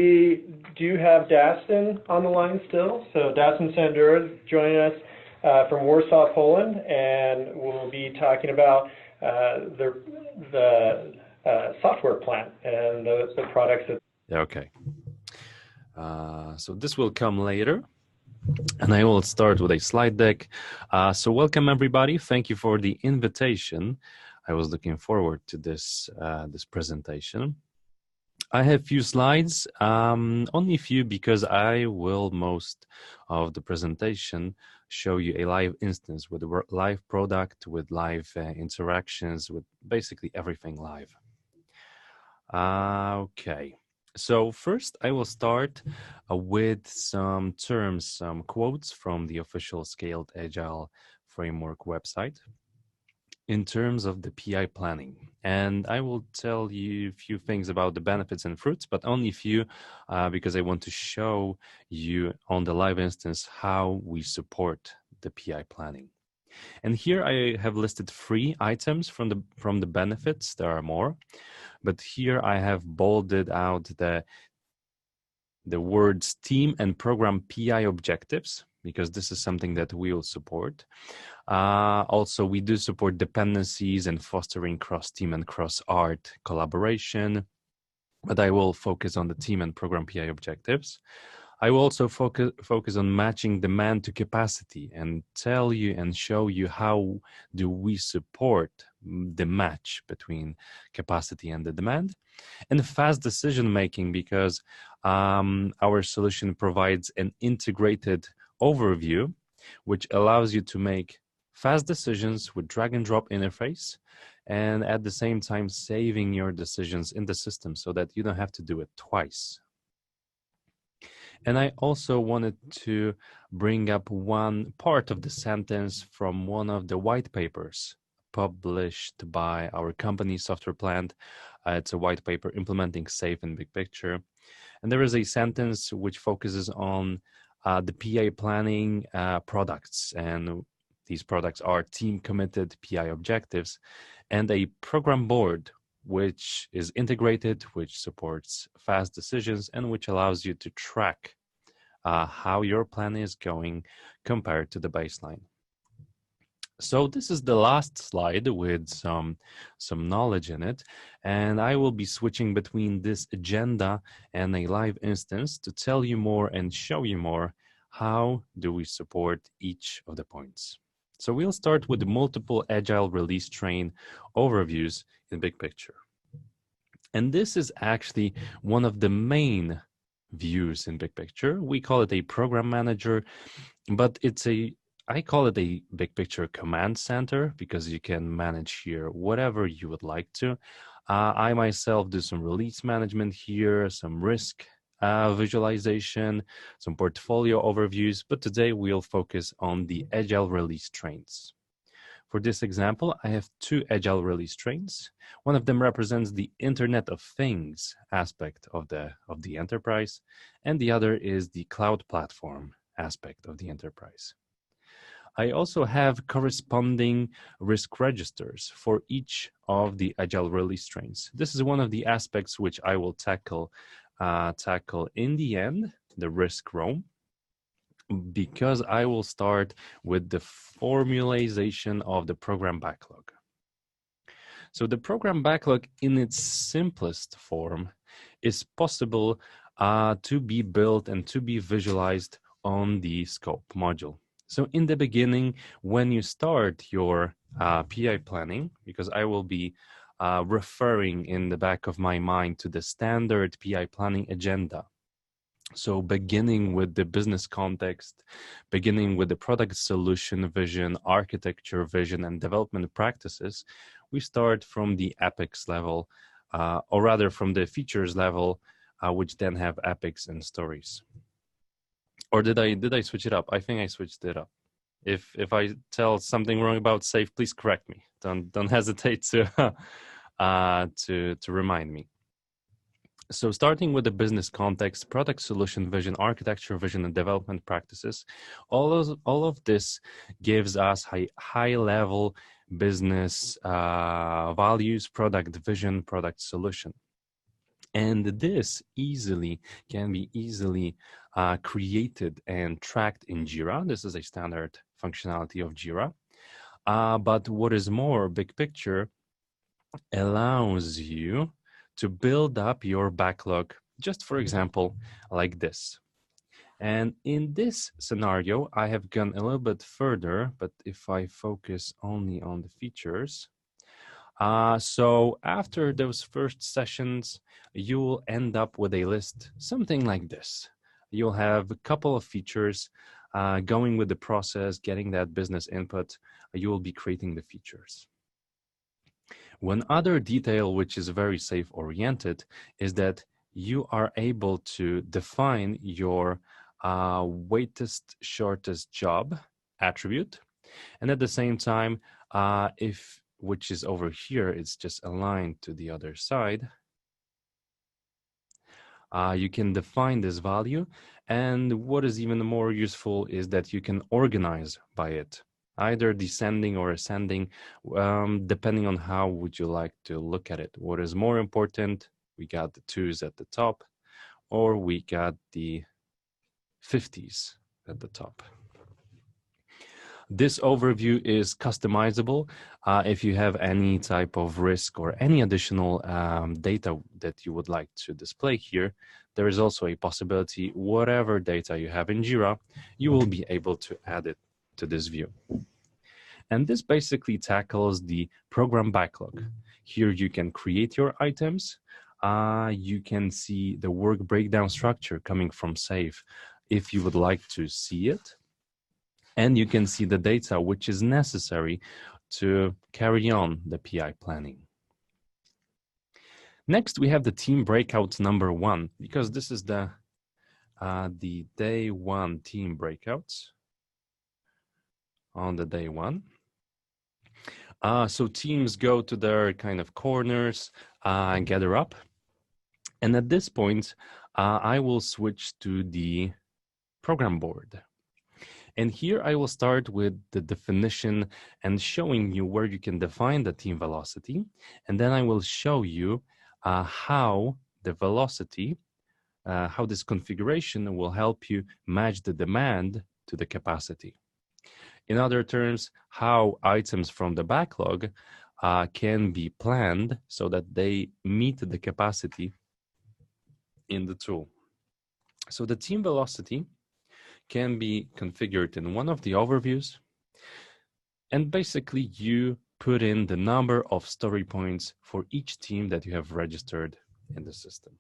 We do have Dastin on the line still. So Dastin Sandura joining us from Warsaw, Poland, and we'll be talking about the SoftwarePlant and the products that. Okay. So this will come later. And I will start with a slide deck. So welcome everybody. Thank you for the invitation. I was looking forward to this presentation. I have few slides, only few because I will most of the presentation show you a live instance with a live product, with live interactions, with basically everything live. Okay. So first, I will start with some terms, some quotes from the official Scaled Agile Framework website in terms of the PI planning. And I will tell you a few things about the benefits and fruits, but only a few because I want to show you on the live instance how we support the PI planning. And here I have listed 3 items from the benefits. There are more. But here I have bolded out the words team and program PI objectives, because this is something that we will support. Also, we do support dependencies and fostering cross-team and cross-art collaboration, but I will focus on the team and program PI objectives. I will also focus on matching demand to capacity and tell you and show you how do we support the match between capacity and the demand. And fast decision making, because our solution provides an integrated overview which allows you to make fast decisions with drag and drop interface, and at the same time saving your decisions in the system so that you don't have to do it twice. And I also wanted to bring up one part of the sentence from one of the white papers published by our company, SoftwarePlant. It's a white paper implementing SAFe in big picture. And there is a sentence which focuses on the PI planning products. And these products are team-committed PI objectives and a program board which is integrated, which supports fast decisions, and which allows you to track how your plan is going compared to the baseline. So this is the last slide with some knowledge in it, and I will be switching between this agenda and a live instance to tell you more and show you more how do we support each of the points. So we'll start with the multiple agile release train overviews in big picture. And this is actually one of the main views in big picture. We call it a program manager, but I call it a big picture command center because you can manage here whatever you would like to. I myself do some release management here, some risk visualization, some portfolio overviews, but today we'll focus on the agile release trains. For this example, I have 2 agile release trains. One of them represents the Internet of Things aspect of the enterprise, and the other is the cloud platform aspect of the enterprise. I also have corresponding risk registers for each of the agile release trains. This is one of the aspects which I will tackle in the end, the risk roam, because I will start with the formalization of the program backlog. So the program backlog in its simplest form is possible to be built and to be visualized on the scope module. So in the beginning, when you start your PI planning, because I will be referring in the back of my mind to the standard PI planning agenda. So beginning with the business context, beginning with the product solution vision, architecture vision, and development practices, we start from the epics level, or rather from the features level, which then have epics and stories. Or did I switch it up? I think I switched it up. If I tell something wrong about SAFe, please correct me. Don't hesitate to remind me. So starting with the business context, product solution vision, architecture vision, and development practices, all of this gives us high-level business values, product vision, product solution. And this can be easily created and tracked in Jira. This is a standard functionality of Jira. But what is more, big picture allows you to build up your backlog, just for example, like this. And in this scenario, I have gone a little bit further, but if I focus only on the features, so after those first sessions, you'll end up with a list, something like this. You'll have a couple of features going with the process, getting that business input. You will be creating the features. One other detail which is very safe oriented is that you are able to define your weightest shortest job attribute, and at the same time, which is over here, it's just aligned to the other side. You can define this value, and what is even more useful is that you can organize by it, either descending or ascending, depending on how would you like to look at it. What is more important, we got the 2s at the top, or we got the 50s at the top. This overview is customizable. If you have any type of risk or any additional data that you would like to display here, there is also a possibility, whatever data you have in Jira, you will be able to add it to this view. And this basically tackles the program backlog. Here you can create your items. You can see the work breakdown structure coming from Save if you would like to see it. And you can see the data which is necessary to carry on the PI planning. Next, we have the team breakouts number 1, because this is the day 1 team breakouts on the day 1. So teams go to their kind of corners and gather up. And at this point, I will switch to the program board. And here I will start with the definition and showing you where you can define the team velocity. And then I will show you how the velocity, how this configuration will help you match the demand to the capacity. In other terms, how items from the backlog can be planned so that they meet the capacity in the tool. So the team velocity can be configured in one of the overviews, and basically you put in the number of story points for each team that you have registered in the system.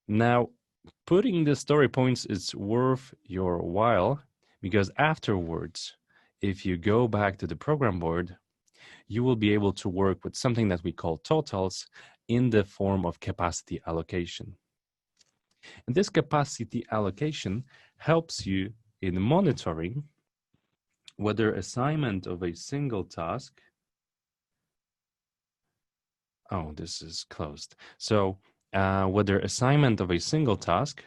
Now, putting the story points is worth your while, because afterwards, if you go back to the program board, you will be able to work with something that we call totals in the form of capacity allocation. And this capacity allocation helps you in monitoring whether assignment of a single task, this is closed. So whether assignment of a single task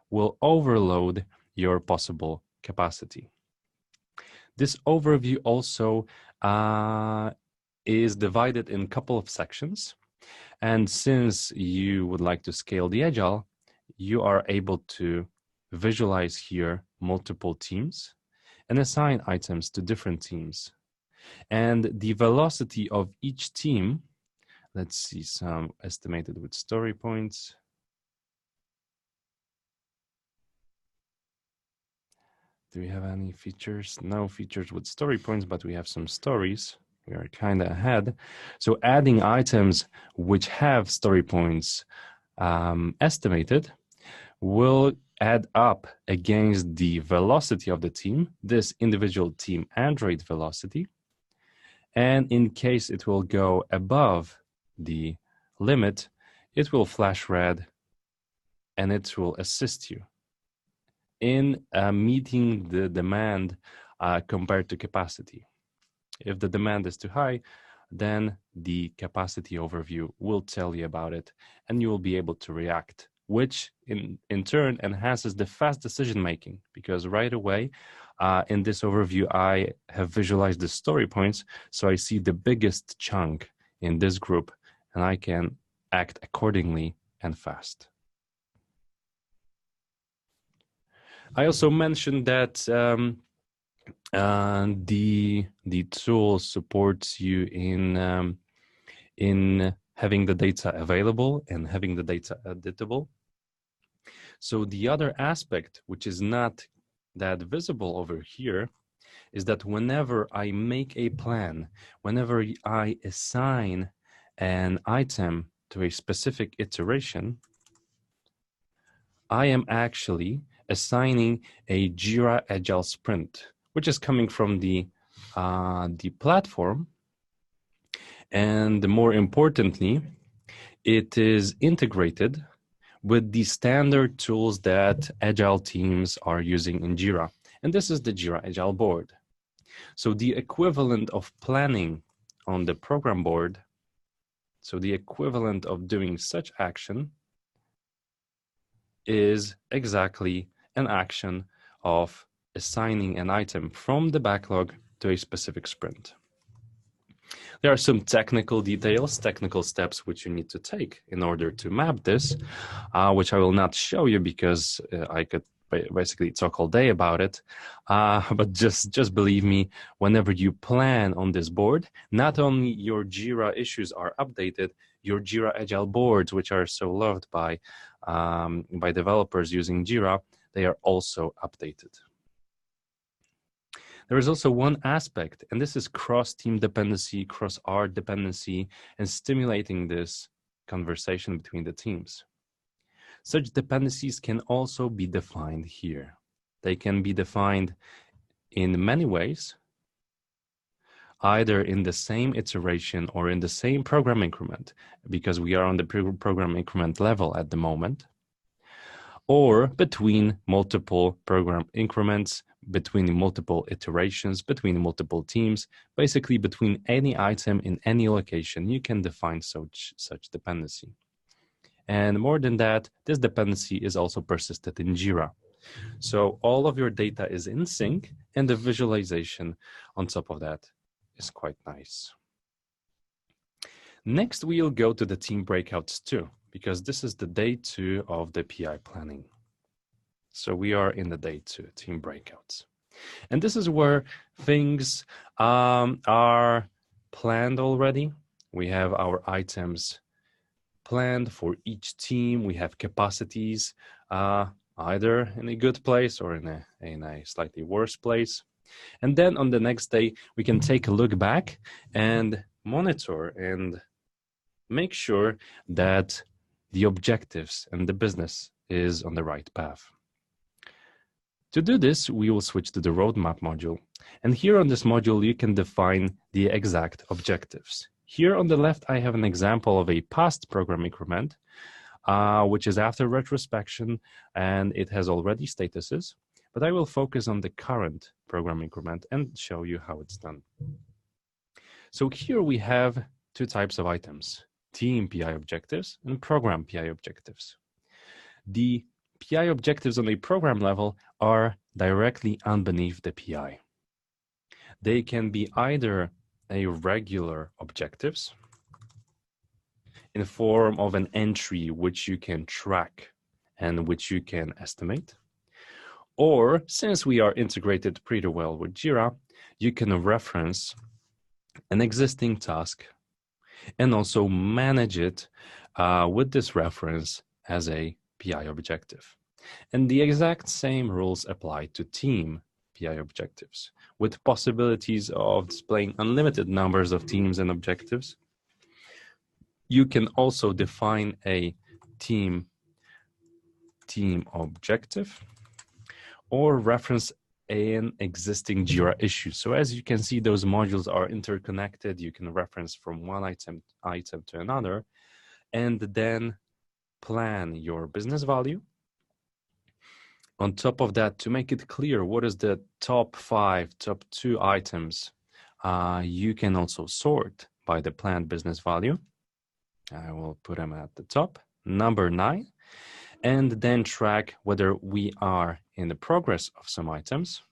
will overload your possible capacity. This overview also is divided in a couple of sections. And since you would like to scale the agile, you are able to visualize here multiple teams and assign items to different teams. And the velocity of each team, let's see some estimated with story points. Do we have any features? No features with story points, but we have some stories. We are kind of ahead. So adding items which have story points estimated will add up against the velocity of the team, this individual team Android velocity. And in case it will go above the limit, it will flash red and it will assist you in meeting the demand compared to capacity. If the demand is too high, then the capacity overview will tell you about it and you will be able to react, which in turn enhances the fast decision making, because right away in this overview, I have visualized the story points. So I see the biggest chunk in this group and I can act accordingly and fast. I also mentioned that the tool supports you in having the data available and having the data editable. So the other aspect, which is not that visible over here, is that whenever I make a plan, whenever I assign an item to a specific iteration, I am actually assigning a Jira Agile Sprint, which is coming from the platform. And more importantly, it is integrated with the standard tools that Agile teams are using in Jira. And this is the Jira Agile board. So the equivalent of planning on the program board, so the equivalent of doing such action is exactly an action of assigning an item from the backlog to a specific sprint. There are some technical details, technical steps which you need to take in order to map this, which I will not show you because I could basically talk all day about it. But just believe me, whenever you plan on this board, not only your Jira issues are updated, your Jira Agile boards, which are so loved by developers using Jira, they are also updated. There is also one aspect, and this is cross-team dependency, cross-art dependency, and stimulating this conversation between the teams. Such dependencies can also be defined here. They can be defined in many ways, either in the same iteration or in the same program increment, because we are on the program increment level at the moment, or between multiple program increments, between multiple iterations, between multiple teams, basically between any item in any location, you can define such dependency. And more than that, this dependency is also persisted in Jira. So all of your data is in sync, and the visualization on top of that is quite nice. Next, we'll go to the team breakouts too, because this is the day 2 of the PI planning. So we are in the day 2, team breakouts. And this is where things are planned already. We have our items planned for each team. We have capacities, either in a good place or in a slightly worse place. And then on the next day, we can take a look back and monitor and make sure that the objectives and the business is on the right path. To do this, we will switch to the roadmap module. And here on this module, you can define the exact objectives. Here on the left, I have an example of a past program increment, which is after retrospection, and it has already statuses. But I will focus on the current program increment and show you how it's done. So here we have 2 types of items, team PI objectives and program PI objectives. The PI objectives on a program level are directly underneath the PI. They can be either a regular objectives in form of an entry which you can track and which you can estimate, or since we are integrated pretty well with Jira, you can reference an existing task and also manage it with this reference as a PI objective. And the exact same rules apply to team PI objectives, with possibilities of displaying unlimited numbers of teams and objectives. You can also define a team objective or reference an existing Jira issue. So as you can see, those modules are interconnected. You can reference from one item to another, and then plan your business value. On top of that, to make it clear what is the top 5, top 2 items, you can also sort by the planned business value. I will put them at the top, number 9, and then track whether we are in the progress of some items.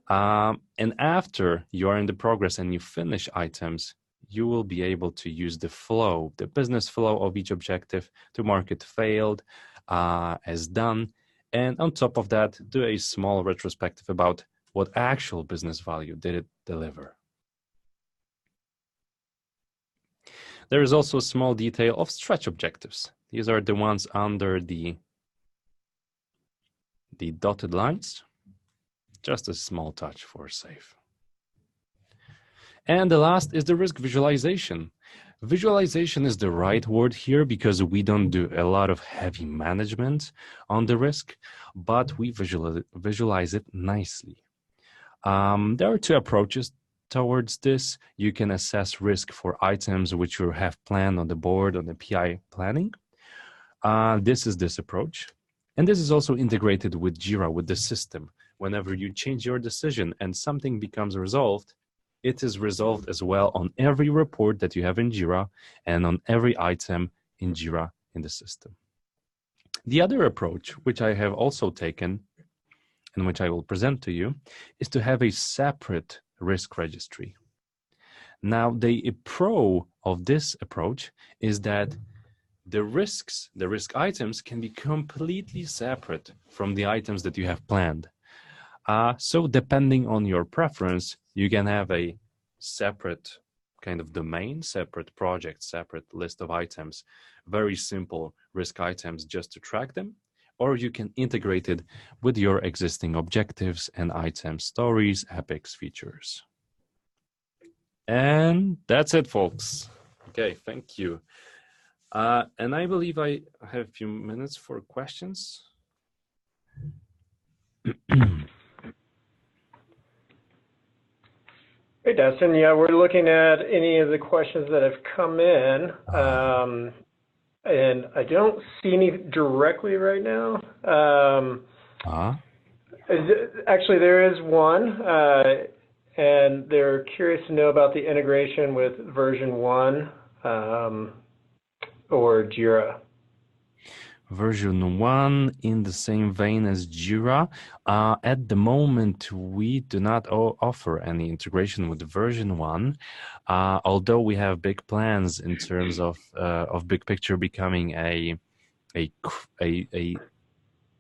And after you are in the progress and you finish items, you will be able to use the flow, the business flow of each objective to mark it failed as done. And on top of that, do a small retrospective about what actual business value did it deliver. There is also a small detail of stretch objectives. These are the ones under the dotted lines. Just a small touch for safe. And the last is the risk visualization. Visualization is the right word here because we don't do a lot of heavy management on the risk, but we visualize it nicely. There are two approaches towards this. You can assess risk for items which you have planned on the board on the PI planning. This is this approach. And this is also integrated with Jira, with the system. Whenever you change your decision and something becomes resolved, it is resolved as well on every report that you have in Jira and on every item in Jira in the system. The other approach, which I have also taken and which I will present to you, is to have a separate risk registry. Now, the pro of this approach is that the risk items can be completely separate from the items that you have planned. So depending on your preference, you can have a separate kind of domain, separate project, separate list of items, very simple risk items just to track them, or you can integrate it with your existing objectives and item stories, epics, features. And that's it, folks. Okay, thank you. And I believe I have a few minutes for questions. Hey, Dustin. Yeah, we're looking at any of the questions that have come in, and I don't see any directly right now. Actually, there is one, and they're curious to know about the integration with version 1 or Jira. Version 1 in the same vein as Jira. At the moment, we do not offer any integration with version 1, although we have big plans in terms of Big Picture becoming a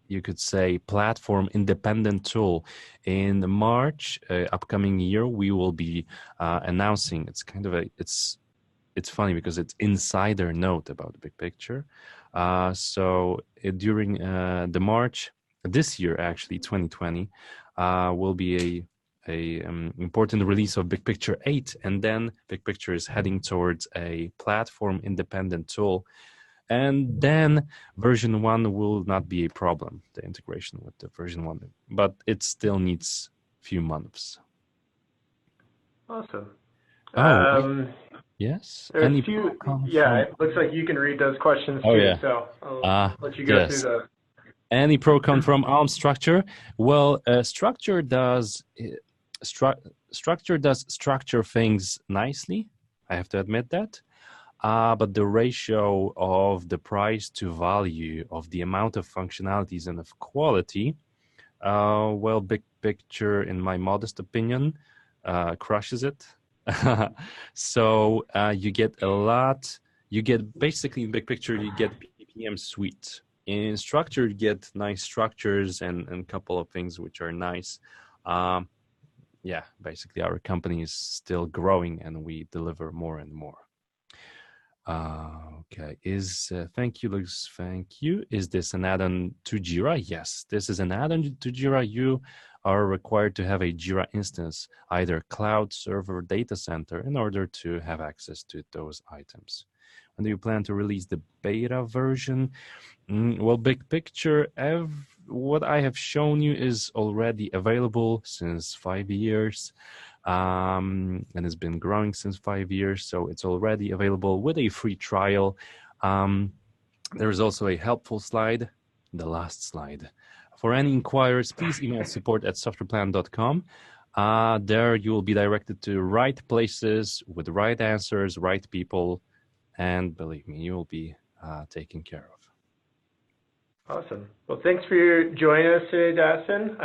you could say platform independent tool. In March, upcoming year, we will be announcing. It's kind of it's funny because it's insider note about the Big Picture. So during the March this year, actually 2020, will be a important release of Big Picture 8, and then Big Picture is heading towards a platform independent tool, and then version 1 will not be a problem, the integration with the version 1, but it still needs a few months. Awesome. Yes. There's a few. Yeah, it looks like you can read those questions too. Yeah. So I'll let you go through those. Any pro come from Structure? Well, Structure does structure things nicely. I have to admit that. But the ratio of the price to value of the amount of functionalities and of quality, well, Big Picture, in my modest opinion, crushes it. So you get a lot. You get basically in Big Picture, you get PPM suite. In Structure, you get nice structures and a couple of things which are nice. Yeah, basically our company is still growing and we deliver more and more. Okay, thank you, Lux. Thank you. Is this an add-on to Jira? Yes, this is an add-on to Jira. You are required to have a Jira instance, either cloud, server, data center, in order to have access to those items. When do you plan to release the beta version? Well, Big Picture, what I have shown you is already available since 5 years. And it's been growing since 5 years, so it's already available with a free trial. There is also a helpful slide, the last slide. For any inquiries, please email support@softwareplant.com. There you will be directed to right places with right answers, right people, and believe me, you will be taken care of. Awesome. Well, thanks for joining us today, Dustin.